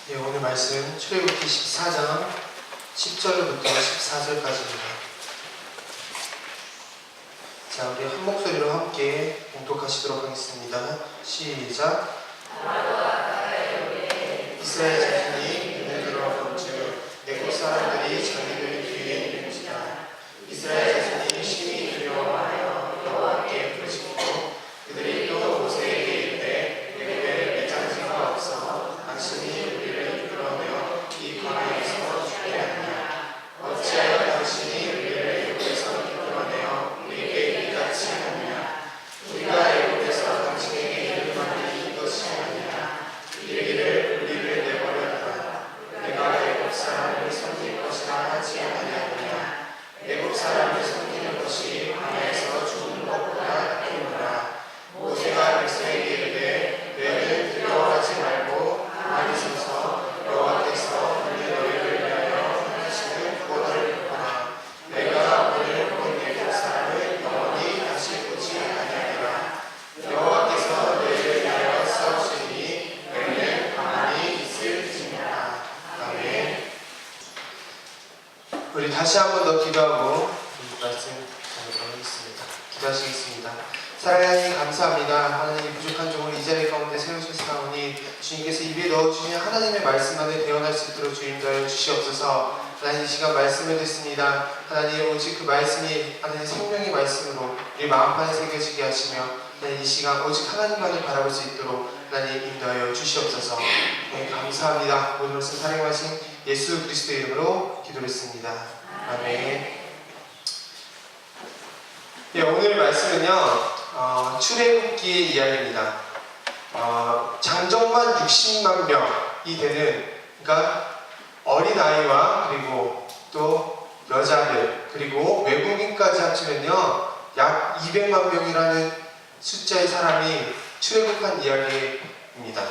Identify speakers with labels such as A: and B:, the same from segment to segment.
A: 네, 오늘 말씀 출애굽기 14장 10절부터 14절까지입니다. 자, 우리 한 목소리로 함께 봉독하시도록 하겠습니다. 시작. 이스라엘 자손이 눈에 들어본즉 애굽 사람들이 자기들 뒤에 이른지라. 이스라엘 자손이 심히 두려워하여 여호와께 부르짖고 그들이 또 모세에게 이르되 애굽에 매장지가 없어 당신이 우리를 이끌어내어 이 광야에서 죽게 하느냐. 어찌하여 당신이 우리를 애굽에서 이끌어내어 우리에게 이같이 하느냐. 우리가 애굽에서 당신에게 이를 말이 이것이 아니냐. 이르기를 우리를 내버려두라. 내가 애굽 사람을 섬길 것이라 하지 아니하느냐. 애굽 사람을 섬기는 것이 광야에서 죽는 것보다 낫겠노라. 모세가 백성에게 이르되 너희는 두려워하지 말고 가만히 서서 여호와께서 오늘 너희를 위하여 하시는 구원을 보라. 내가 오늘 본 애굽 사람을 영원히 다시 보지 아니하리라. 여호와께서 너희를 위하여 싸우시니 너희는 가만히 있을지니라. 아멘. 우리 다시 한 번 더 기도하고 말씀 전하도록 하겠습니다. 기도하시겠습니다. 사랑하는 하나님 감사합니다. 하나님 부족한 종을 이 자리 가운데 세우셨사오니 주님께서 입에 넣어주신 하나님의 말씀 안에 대언할 수 있도록 주님 도와여 주시옵소서. 하나님 이 시간 말씀을 듣습니다. 하나님 오직 그 말씀이 하나님 생명의 말씀으로 우리 마음판에 새겨지게 하시며 하나님 이 시간 오직 하나님만을 바라볼 수 있도록 하나님 인도하여 주시옵소서. 하나님 감사합니다. 모든 것을 사랑하신 예수 그리스도의 이름으로 기도했습니다. 아멘. 네, 오늘 말씀은요 출애굽기의 이야기입니다. 장정만 60만 명이 되는, 그러니까 어린아이와 그리고 또 여자들 그리고 외국인까지 합치면요 약 200만 명이라는 숫자의 사람이 출애굽한 이야기입니다.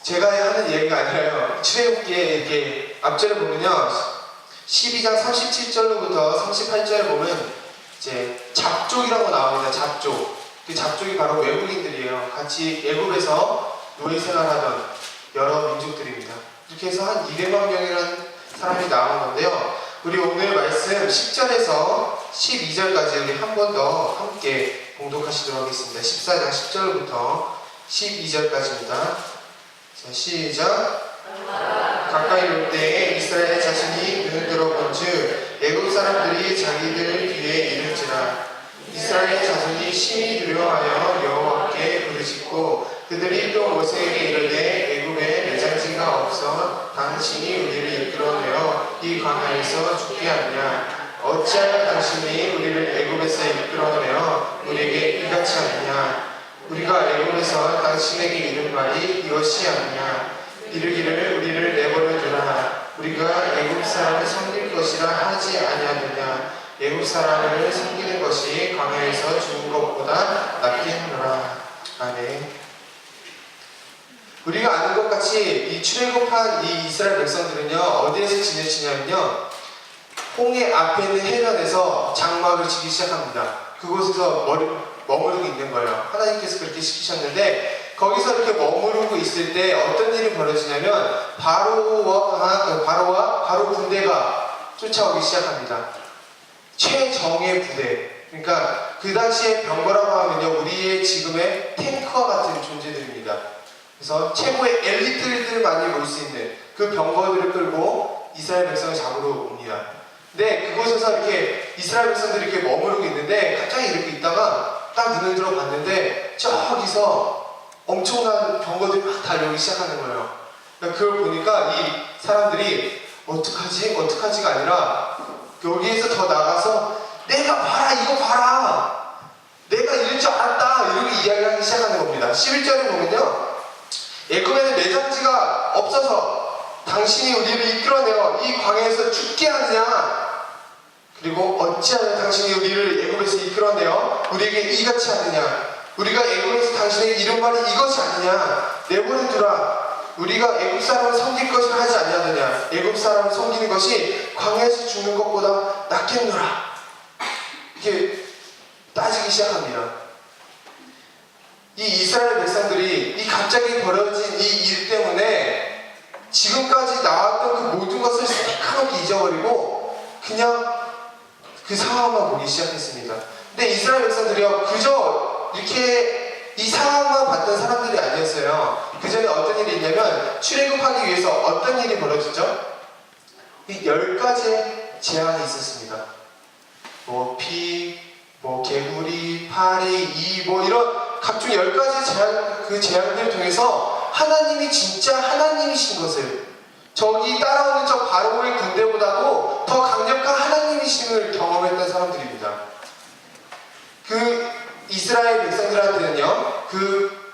A: 제가 하는 이야기가 아니라요, 출애굽기에 이렇게 앞절을 보면요 12장 37절로부터 38절을 보면 이제 잡족이라고 나옵니다. 잡족. 그 잡족이 바로 외국인들이에요. 같이 애굽에서 노예 생활하던 여러 민족들입니다. 이렇게 해서 한 200만 명이라는 사람이 나온 건데요. 우리 오늘 말씀 10절에서 12절까지 우리 한 번 더 함께 봉독하시도록 하겠습니다. 14장 10절부터 12절까지입니다. 자, 시작. 가까이 올 때에 이스라엘 자손이 눈을 들어본즉 애굽 사람들이 자기들 뒤에 이른지라. 이스라엘 자손이 심히 두려워하여 여호와께 부르짖고 그들이 또 모세에게 이르되 애굽에 매장지가 없어 당신이 우리를 이끌어내어 이 광야에서 죽게 하느냐. 어찌하여 당신이 우리를 애굽에서 이끌어내어 우리에게 이같이 하느냐. 우리가 애굽에서 당신에게 이른 말이 이것이 아니냐. 이르기를 우리를 내버려두라. 우리가 애굽 사람을 섬길 것이라 하지 아니하느냐. 애굽 사람을 섬기는 것이 광야에서 죽는 것보다 낫겠노라. 아멘. 우리가 아는 것 같이 이 출애굽한 이 이스라엘 백성들은요 어디에서 지내시냐면요 홍해 앞에 있는 해변에서 장막을 지기 시작합니다. 그곳에서 머무르고 있는 거예요. 하나님께서 그렇게 시키셨는데 거기서 이렇게 머무르고 있을 때 어떤 일이 벌어지냐면 바로와 바로 군대가 쫓아오기 시작합니다. 최정예 부대. 그러니까 그 당시에 병거라고 하면요 우리의 지금의 탱크와 같은 존재들입니다. 그래서 최고의 엘리트들만이 모일 수 있는 그 병거들을 끌고 이스라엘 백성을 잡으러 옵니다. 근데 그곳에서 이렇게 이스라엘 백성들이 이렇게 머무르고 있는데 갑자기 이렇게 있다가 딱 눈을 들어 봤는데 저기서 엄청난 병거들이 막 달려오기 시작하는 거예요. 그러니까 그걸 보니까 이 사람들이 어떡하지가 아니라 여기에서 더 나가서 내가 봐라, 이거 봐라, 내가 이럴 줄 알았다, 이렇게 이야기하기 시작하는 겁니다. 11절에 보면요 애굽에는 매장지가 없어서 당신이 우리를 이끌어내어 이 광야에서 죽게 하느냐. 그리고 어찌하여 당신이 우리를 애굽에서 이끌어내어 우리에게 이같이 하느냐. 우리가 애굽에서 당신에게 이런 말이 이것이 아니냐. 내버려두라. 우리가 애굽 사람을 섬길 것을 하지 아니하느냐. 애굽 사람을 섬기는 것이 광야에서 죽는 것보다 낫겠노라. 이렇게 따지기 시작합니다. 이 이스라엘 백성들이 이 갑자기 벌어진 이 일 때문에 지금까지 나왔던 그 모든 것을 새카맣게 잊어버리고 그냥 그 상황만 보기 시작했습니다. 근데 이스라엘 백성들이요, 그저 이렇게 이 상황만 봤던 사람들이 아니었어요. 그 전에 어떤 일이 있냐면 출애굽하기 위해서 어떤 일이 벌어지죠? 이 10가지의 재앙이 있었습니다. 뭐 피, 뭐 개구리, 파리, 이 뭐 이런 각종 10가지 그 재앙들을 통해서 하나님이 진짜 하나님이신 것을, 저기 따라오는 저 바로의 군대보다도 더 강력한 하나님이심을 경험했던 사람들입니다. 그 이스라엘 백성들한테는요, 그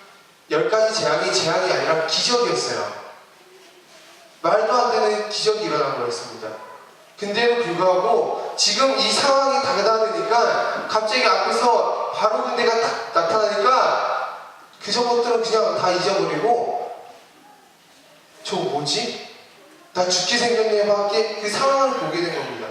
A: 10가지 재앙이 아니라 기적이었어요. 말도 안 되는 기적이 일어난 거였습니다. 근데도 불구하고 지금 이 상황이 다가다니까 갑자기 앞에서 바로 군대가 딱 나타나니까 그저 것들은 그냥 다 잊어버리고 저거 뭐지? 나 죽게 생겼네 밖에 그 상황을 보게 된 겁니다.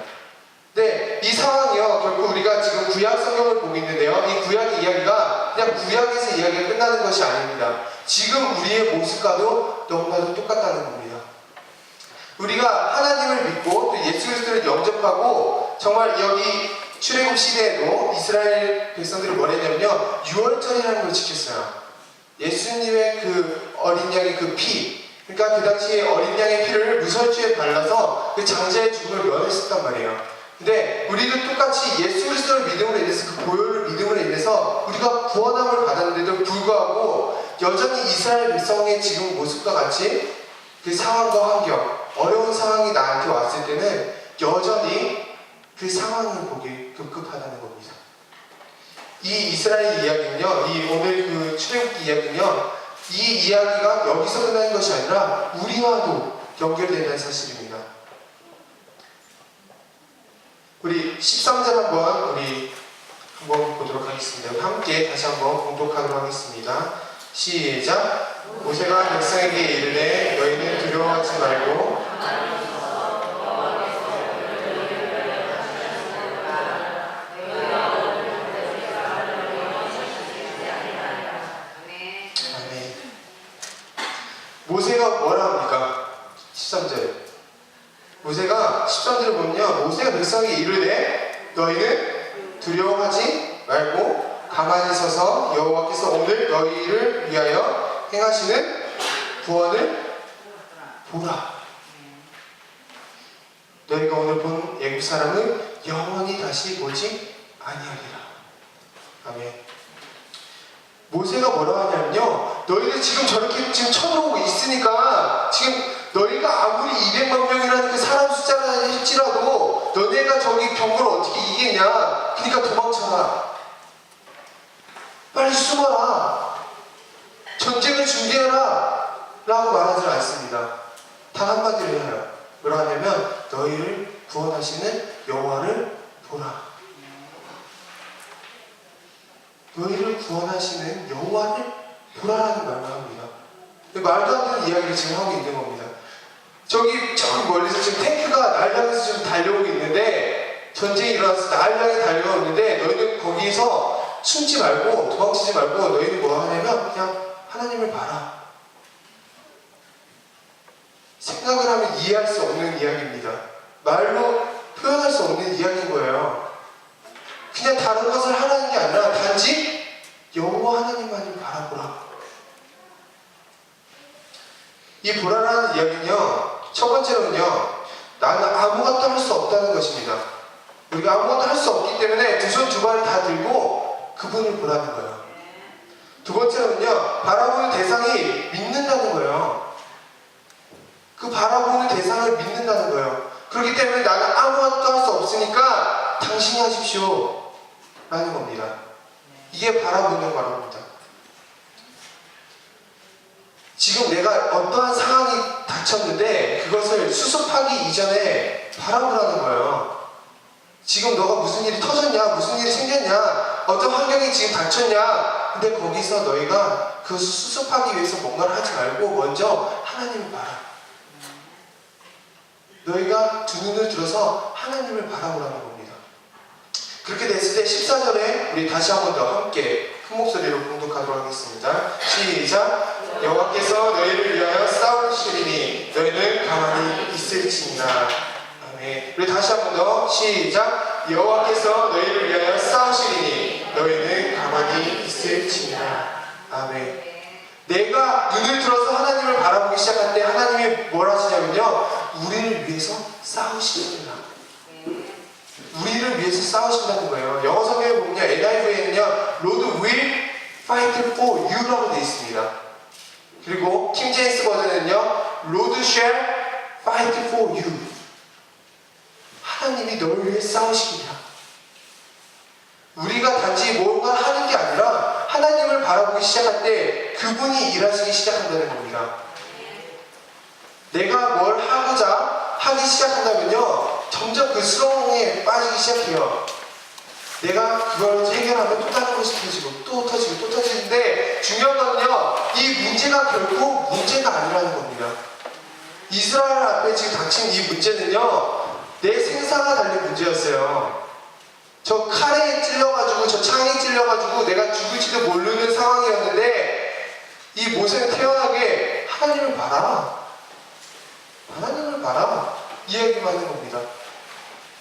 A: 네, 이 상황이요, 결국 우리가 지금 구약 성경을 보고 있는데요, 이 구약의 이야기가 그냥 구약에서 이야기가 끝나는 것이 아닙니다. 지금 우리의 모습과도 너무나도 똑같다는 겁니다. 우리가 하나님을 믿고 또 예수 그리스도를 영접하고 정말 여기 출애굽 시대에도 이스라엘 백성들이 뭘 했냐면요, 유월절이라는 걸 지켰어요. 예수님의 그 어린 양의 그 피, 그러니까 그 당시에 어린 양의 피를 무설주에 발라서 그 장자의 죽음을 면했었단 말이에요. 근데 우리도 똑같이 예수 그리스도를 믿음으로 인해서 그 보혈을 믿음으로 인해서 우리가 구원함을 받았는데도 불구하고 여전히 이스라엘 백성의 지금 모습과 같이 그 상황과 환경, 어려운 상황이 나한테 왔을 때는 여전히 그 상황을 보기 급급하다는 겁니다. 이 이스라엘 이야기는요, 이 오늘 그 출애굽기 이야기는요, 이 이야기가 여기서 끝나는 것이 아니라 우리와도 연결된다는 사실입니다. 우리 13절 한번 보도록 하겠습니다. 함께 다시 한번 공독하도록 하겠습니다. 시작. 모세가 백성에게 이르되 너희는 두려워하지 말고 아멘. 모세가 뭐라 합니까? 13절. 모세가 13절을 보면요, 모세가 백성에게 이르되 너희는 두려워하지 말고 가만히 서서 여호와께서 오늘 너희를 위하여 행하시는 구원을 보라. 너희가 오늘 본 애국 사람은 영원히 다시 보지 아니하리라. 아멘. 모세가 뭐라 하냐면요, 너희들 지금 저렇게 지금 쳐들어오고 있으니까 지금 너희가 아무리 200만 명이라는 그 사람 숫자가 할지라도 너네가 저기 병거를 어떻게 이기겠냐. 그러니까 도망쳐라. 빨리 숨어라. 전쟁을 준비해라. 라고 말하지 않습니다. 단 한마디로 해요. 뭐라 하냐면 너희를 구원하시는 여호와를 보라. 너희를 구원하시는 여호와를 보라라는 말을 합니다. 말도 안 되는 이야기를 지금 하고 있는 겁니다. 저기 멀리서 지금 탱크가 날 향해서 지금 달려오고 있는데, 전쟁이 일어나서 날 향해 달려오고 있는데 너희는 거기서 숨지 말고 도망치지 말고 너희는 뭐 하냐면 그냥 하나님을 봐라. 생각을 하면 이해할 수 없는 이야기입니다. 말로 표현할 수 없는 이야기인 거예요. 그냥 다른 것을 하라는 게 아니라 단지 여호와 하나님만을 바라보라. 이 보라라는 이야기는요, 첫 번째로는요, 나는 아무것도 할 수 없다는 것입니다. 우리가 아무것도 할 수 없기 때문에 두 손 두 발을 다 들고 그분을 보라는 거예요. 두 번째로는요, 바라보는 대상이 믿는다는 거예요. 그 바라보는 대상을 믿는다는 거예요. 그렇기 때문에 나는 아무것도 할 수 없으니까 당신이 하십시오 라는 겁니다. 이게 바라보는 거랍니다. 지금 내가 어떠한 상황이 닥쳤는데 그것을 수습하기 이전에 바라보라는 거예요. 지금 너가 무슨 일이 터졌냐, 무슨 일이 생겼냐, 어떤 환경이 지금 닥쳤냐. 근데 거기서 너희가 그 수습하기 위해서 뭔가를 하지 말고 먼저 하나님을 봐라. 너희가 두 눈을 들어서 하나님을 바라보라는 겁니다. 그렇게 됐을 때 14절에 우리 다시 한 번 더 함께 큰 목소리로 공독하도록 하겠습니다. 시작. 여호와께서 너희를 위하여 싸우시리니 너희는 가만히 있을지니라. 아멘. 우리 다시 한 번 더 시작. 여호와께서 너희를 위하여 싸우시리니 너희는 가만히 있을지니라. 아멘. 내가 눈을 들어서 하나님을 바라보기 시작할 때 하나님이 뭘 하시냐면요, 우리를 위해서 싸우십니다. 우리를 위해서 싸우신다는 거예요. 영어 성경에 보면요, NIV에는요 Lord will fight for you라고 되어 있습니다. 그리고 킹 제임스 버전에는요 Lord shall fight for you. 하나님이 너를 위해 싸우십니다. 우리가 단지 뭔가 하는 게 아니라 하나님을 바라보기 시작할 때 그분이 일하시기 시작한다는 겁니다. 내가 뭘 하고자 하기 시작한다면요, 점점 그 수렁에 빠지기 시작해요. 내가 그걸 해결하면 또 다른 것이 터지고 또 터지고 또 터지는데, 중요한 건요, 이 문제가 결코 문제가 아니라는 겁니다. 이스라엘 앞에 지금 닥친 이 문제는요, 내 생사가 달린 문제였어요. 저 칼에 찔려가지고, 저 창에 찔려가지고 내가 죽을지도 모르는 상황이었는데, 이 모세는 태어나게 하나님을 봐라, 하나님을 봐라 이야기만 하는 겁니다.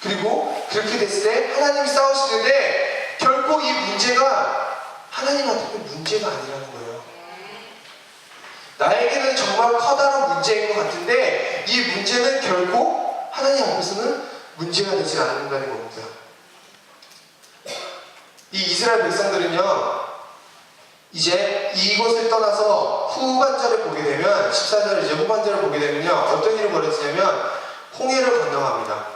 A: 그리고 그렇게 됐을 때 하나님이 싸우시는데 결코 이 문제가 하나님한테는 문제가 아니라는 거예요. 나에게는 정말 커다란 문제인 것 같은데 이 문제는 결코 하나님 앞에서는 문제가 되지 않는다는 겁니다. 이 이스라엘 백성들은요, 이제 이곳을 떠나서 후반절을 보게 되면, 14절 이제 후반절을 보게 되면요, 어떤 일이 벌어지냐면 홍해를 건너갑니다.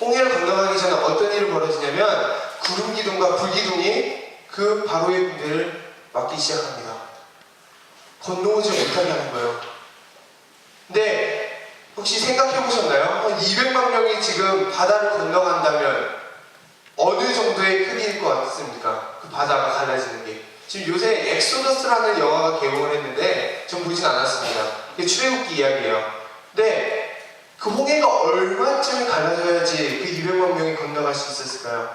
A: 홍해를 건너가기 전에 어떤 일이 벌어지냐면 구름 기둥과 불 기둥이 그 바로의 군대를 막기 시작합니다. 건너오지 못하게 하는 거예요. 근데 혹시 생각해 보셨나요? 한 200만 명이 지금 바다를 건너간다면 어느 정도의 크기일 것 같습니까? 그 바다가 갈라지는 게. 지금 요새 엑소더스라는 영화가 개봉을 했는데 전 보진 않았습니다. 이게 출애굽기 이야기예요. 근데 그 홍해가 얼마쯤 갈라져야지 그 200만 명이 건너갈 수 있었을까요?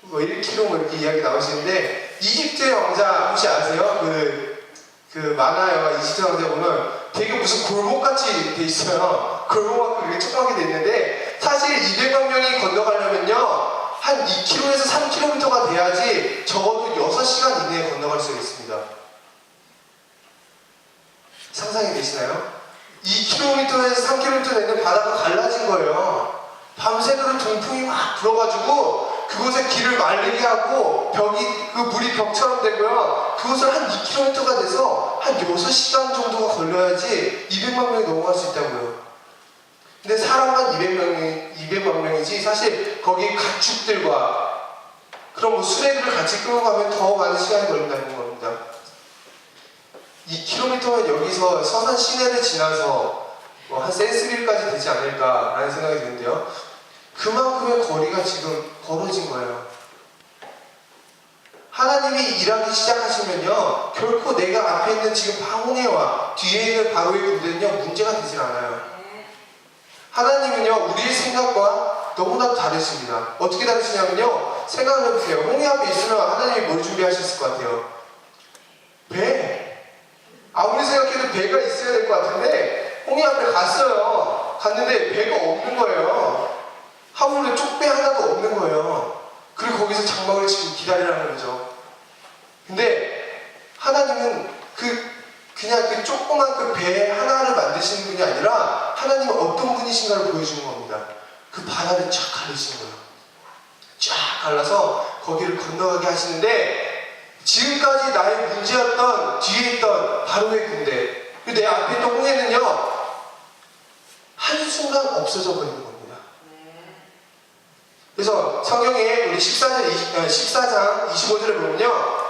A: 뭐 1km 뭐 이렇게 이야기 나오시는데, 이집트의 왕자 혹시 아세요? 그 만화 영화 이집트 왕자 보면 되게 무슨 골목같이 돼 있어요. 골목같고 이렇게 조그맣게 돼 있는데, 사실 200만 명이 건너가려면요 한 2km에서 3km가 돼야지 적어도 6시간 이내에 건너갈 수가 있습니다. 상상이 되시나요? 2km에서 3km 되는 바다가 갈라진 거예요. 밤새도록 동풍이 막 불어가지고 그곳에 길을 말리게 하고 그 물이 벽처럼 되고요. 그곳을 한 2km가 돼서 한 6시간 정도가 걸려야지 200만 명이 넘어갈 수 있다고요. 근데 사람만 200만 명이지 사실 거기 가축들과 그런 뭐 수레들을 같이 끌고 가면 더 많은 시간이 걸린다는 겁니다. 2km면 여기서 서산 시내를 지나서 뭐 한 센스빌까지 되지 않을까라는 생각이 드는데요. 그만큼의 거리가 지금 벌어진 거예요. 하나님이 일하기 시작하시면요, 결코 내가 앞에 있는 지금 홍해와 뒤에 있는 바로의 군대는요 문제가 되질 않아요. 하나님은요 우리의 생각과 너무나도 다르십니다. 어떻게 다르시냐면요, 생각을 해보세요. 홍해 앞에 있으면 하나님이 뭘 준비하셨을 것 같아요? 배. 아무리 생각해도 배가 있어야 될 것 같은데 홍해 앞에 갔는데 배가 없는 거예요. 하물며 쪽배 하나도 없는 거예요. 그리고 거기서 장막을 치고 기다리라는 거죠. 근데 하나님은 그냥 그 조그만 그 배 하나를 만드시는 분이 아니라 하나님은 어떤 분이신가를 보여주는 겁니다. 그 바다를 쫙 가르시는 거예요. 쫙 갈라서 거기를 건너가게 하시는데, 지금까지 나의 문제였던 뒤에 있던 바로의 군대, 내 앞에 있던 홍해는요 한순간 없어져 버리는 겁니다. 그래서 성경에 우리 14장 25절을 보면요,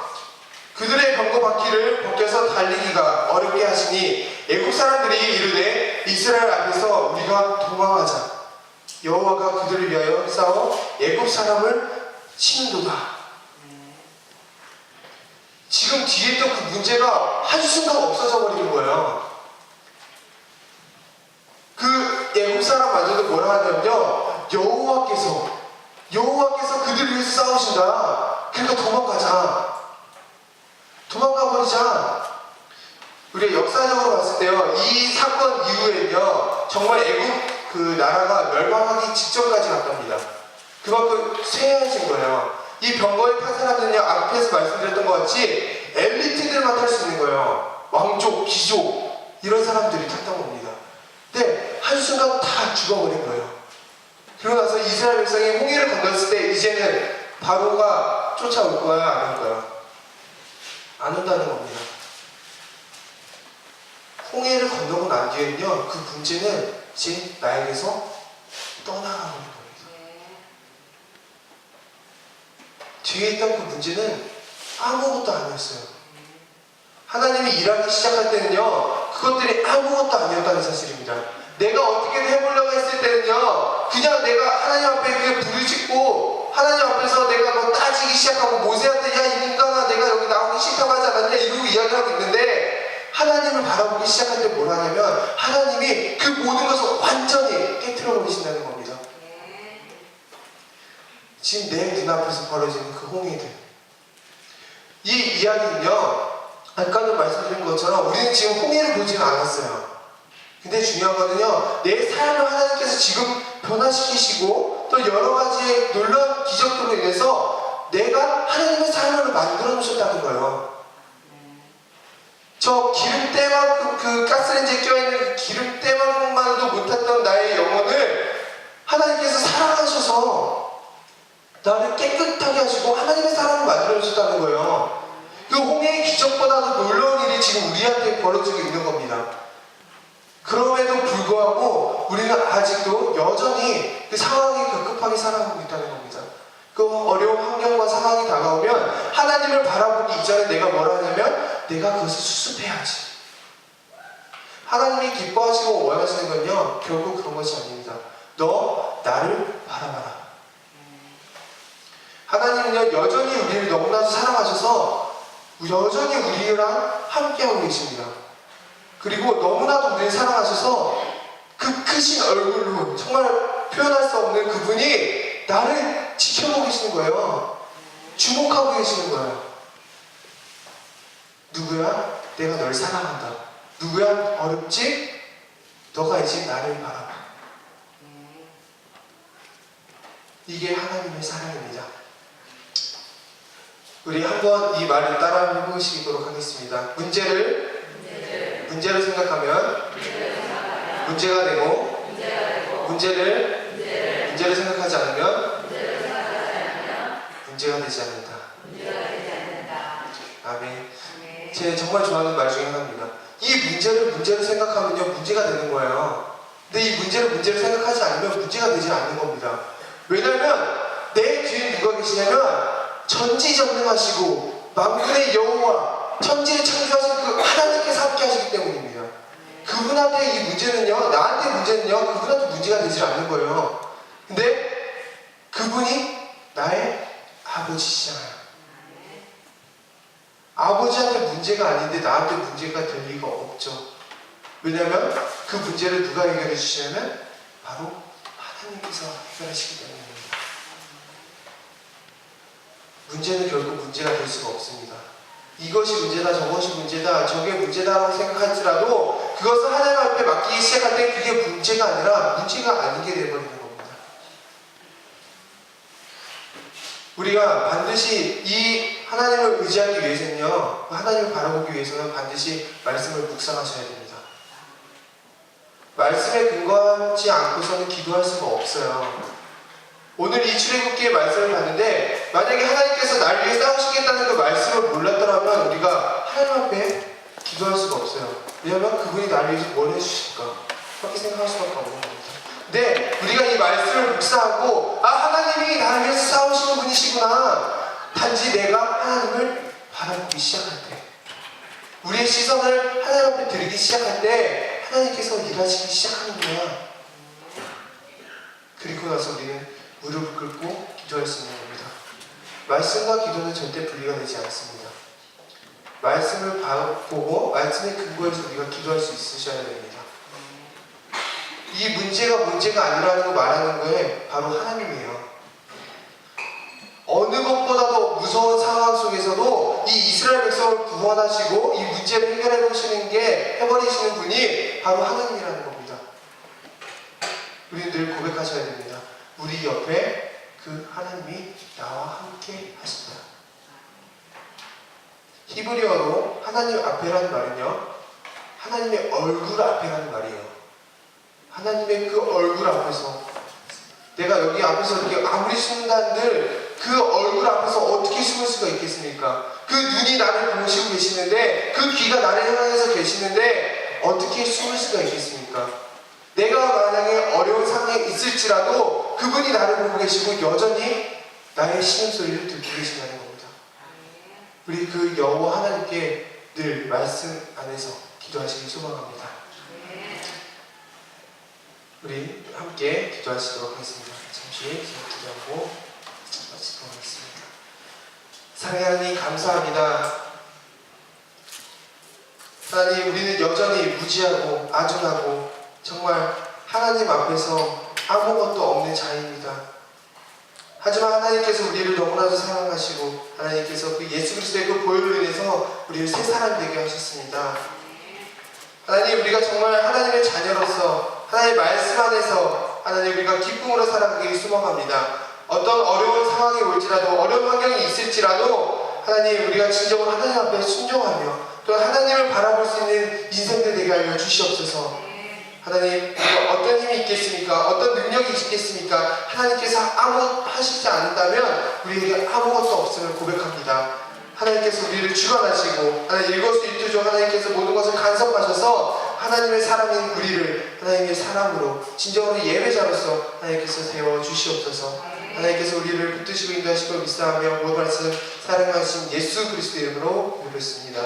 A: 그들의 병거 바퀴를 벗겨서 달리기가 어렵게 하시니 애국 사람들이 이르되 이스라엘 앞에서 우리가 도망하자. 여호와가 그들을 위하여 싸워 애국 사람을 치는도다. 지금 뒤에 있던 그 문제가 한순간 없어져 버리는 거예요. 그 애국 사람마저도 뭐라 하냐면요, 여호와께서 여호와께서 그들을 위해서 싸우신다. 그러니까 도망가자. 도망가 버리자. 우리가 역사적으로 봤을 때요, 이 사건 이후에는요, 정말 애국 그 나라가 멸망하기 직전까지 갔답니다. 그만큼 쇠해진 거예요. 이 병거에 탄 사람들은요, 앞에서 말씀드렸던 것 같이 엘리트들만 탈 수 있는 거예요. 왕족, 귀족 이런 사람들이 탔던 겁니다. 근데 한순간 다 죽어버린 거예요. 그러고 나서 이스라엘 백성이 홍해를 건넜을 때 이제는 바로가 쫓아올 거야, 안 올 거야? 안 온다는 겁니다. 홍해를 건너고 난 뒤에는요, 그 문제는 이제 나에게서 떠나가는 겁니다. 뒤에 있던 그 문제는 아무것도 아니었어요. 하나님이 일하기 시작할 때는요, 그것들이 아무것도 아니었다는 사실입니다. 내가 어떻게든 해보려고 했을 때는요, 그냥 내가 하나님 앞에 그냥 부르짖고 하나님 앞에서 내가 뭐 따지기 시작하고 모세한테 야 이 인간아 내가 여기 나오기 싫다고 하지 않았냐 이러고 이야기하고 있는데, 하나님을 바라보기 시작할 때 뭘 하냐면 하나님이 그 모든 것을 완전히 깨트려 버리신다는 겁니다. 지금 내 눈앞에서 벌어지는 그 홍해들, 이 이야기는요, 아까도 말씀드린 것처럼 우리는 지금 홍해를 보지는 않았어요. 근데 중요한 거는요, 내 삶을 하나님께서 지금 변화시키시고 또 여러 가지의 놀라운 기적들로 인해서 내가 하나님의 삶을 만들어 놓으셨다는 거예요. 저 기름때만큼, 그 가스레인지에 껴있는 기름때만큼만도 못했던 나의 영혼을 하나님께서 사랑하셔서 나를 깨끗하게 하시고 하나님의 사람을 만들어 주셨다는 거예요. 그 홍해의 기적보다도 놀라운 일이 지금 우리한테 벌어지고 있는 겁니다. 그럼에도 불구하고 우리는 아직도 여전히 그 상황이 급급하게 살아가고 있다는 겁니다. 그 어려운 환경과 상황이 다가오면 하나님을 바라보기 이전에 내가 뭘 하냐면 내가 그것을 수습해야지. 하나님이 기뻐하시고 원하시는 건요, 결국 그런 것이 아닙니다. 너 나를 바라봐라. 하나님은요, 여전히 우리를 너무나도 사랑하셔서 여전히 우리랑 함께하고 계십니다. 그리고 너무나도 우리를 사랑하셔서 그 크신 얼굴로 정말 표현할 수 없는 그분이 나를 지켜보고 계시는 거예요. 주목하고 계시는 거예요. 누구야? 내가 널 사랑한다. 누구야? 어렵지? 너가 이제 나를 바라봐. 이게 하나님의 사랑입니다. 우리 한번 이 말을 따라 해보시도록 하겠습니다. 문제를 생각하면 문제가 되고, 문제를 생각하지 않으면 문제가 되지 않는다. 아멘. 제 정말 좋아하는 말 중에 하나입니다. 이 문제를 생각하면요, 문제가 되는 거예요. 근데 이 문제를 생각하지 않으면 문제가 되지 않는 겁니다. 왜냐하면 내 뒤에 누가 계시냐면 전지전능하시고 만군의 여호와, 천지를 창조하신 그 하나님께서 함께 하시기 때문입니다. 그분한테 이 문제는요, 나한테 문제는요, 그분한테 문제가 되지 않는 거예요. 근데 그분이 나의 아버지시잖아요. 아버지한테 문제가 아닌데 나한테 문제가 될 리가 없죠. 왜냐하면 그 문제를 누가 해결해 주시냐면 바로 하나님께서 해결하시기 때문입니다. 문제는 결국 문제가 될 수가 없습니다. 이것이 문제다, 저것이 문제다, 저게 문제다라고 생각할지라도 그것을 하나님 앞에 맡기기 시작할 때 그게 문제가 아니라 문제가 아니게 되어버리는 겁니다. 우리가 반드시 이 하나님을 의지하기 위해서는요, 하나님을 바라보기 위해서는 반드시 말씀을 묵상하셔야 됩니다. 말씀에 근거하지 않고서는 기도할 수가 없어요. 오늘 이 출애굽기의 말씀을 봤는데, 만약에 하나님께서 나를 위해 싸우시겠다는 그 말씀을 몰랐더라면 우리가 하나님 앞에 기도할 수가 없어요. 왜냐하면 그분이 나를 위해서 뭘 해주실까? 그렇게 생각할 수밖에 없는 겁니다. 근데 우리가 이 말씀을 묵상하고, 아, 하나님이 나를 위해서 싸우시는 분이시구나. 단지 내가 하나님을 바라보기 시작할 때, 우리의 시선을 하나님 앞에 드리기 시작할 때 하나님께서 일하시기 시작하는구나. 그리고 나서 우리는 무릎을 꿇고 기도할 수 있는 겁니다. 말씀과 기도는 절대 분리가 되지 않습니다. 말씀을 보고 말씀의 근거에서 우리가 기도할 수 있으셔야 됩니다. 이 문제가 아니라는 거 말하는 거에 바로 하나님이에요. 이 이스라엘 백성을 구원하시고 이 문제를 해결해 보시는 게 해버리시는 분이 바로 하나님이라는 겁니다. 우리는 늘 고백하셔야 됩니다. 우리 옆에 그 하나님이 나와 함께 하신다. 히브리어로 하나님 앞에라는 말은요, 하나님의 얼굴 앞에라는 말이에요. 하나님의 그 얼굴 앞에서, 내가 여기 앞에서 이렇게 아무리 숨는다 한들 그 얼굴 앞에서 어떻게 숨을 수가 있겠습니까? 그 눈이 나를 보시고 계시는데, 그 귀가 나를 향해서 계시는데 어떻게 숨을 수가 있겠습니까? 내가 만약에 어려운 상황에 있을지라도 그분이 나를 보고 계시고 여전히 나의 신음소리를 듣고 계신다는 겁니다. 우리 그 여호와 하나님께 늘 말씀 안에서 기도하시길 소망합니다. 우리 함께 기도하시도록 하겠습니다. 잠시 기도하고 마치도록 하겠습니다. 사랑하는 하나님 감사합니다. 하나님, 우리는 여전히 무지하고 아둔하고 정말 하나님 앞에서 아무것도 없는 자입니다. 하지만 하나님께서 우리를 너무나도 사랑하시고 하나님께서 그 예수 그리스도의 그 보혈로 인해서 우리를 새 사람 되게 하셨습니다. 하나님, 우리가 정말 하나님의 자녀로서 하나님의 말씀 안에서 하나님 우리가 기쁨으로 살아가기를 소망합니다. 어떤 어려운 상황이 올지라도, 어려운 환경이 있을지라도 하나님, 우리가 진정으로 하나님 앞에 순종하며 또 하나님을 바라볼 수 있는 인생들 되게 하여 주시옵소서. 하나님, 어떤 힘이 있겠습니까? 어떤 능력이 있겠습니까? 하나님께서 아무 하시지 않는다면 우리에게 아무것도 없음을 고백합니다. 하나님께서 우리를 주관하시고 하나님 일거수일투족 하나님께서 모든 것을 간섭하셔서 하나님의 사람인 우리를 하나님의 사람으로 진정으로 예배자로서 하나님께서 세워주시옵소서. 하나님께서 우리를 붙드시고 인도하시고 믿사하며 모든 말씀 사랑하신 예수 그리스도 이름으로 기도했습니다.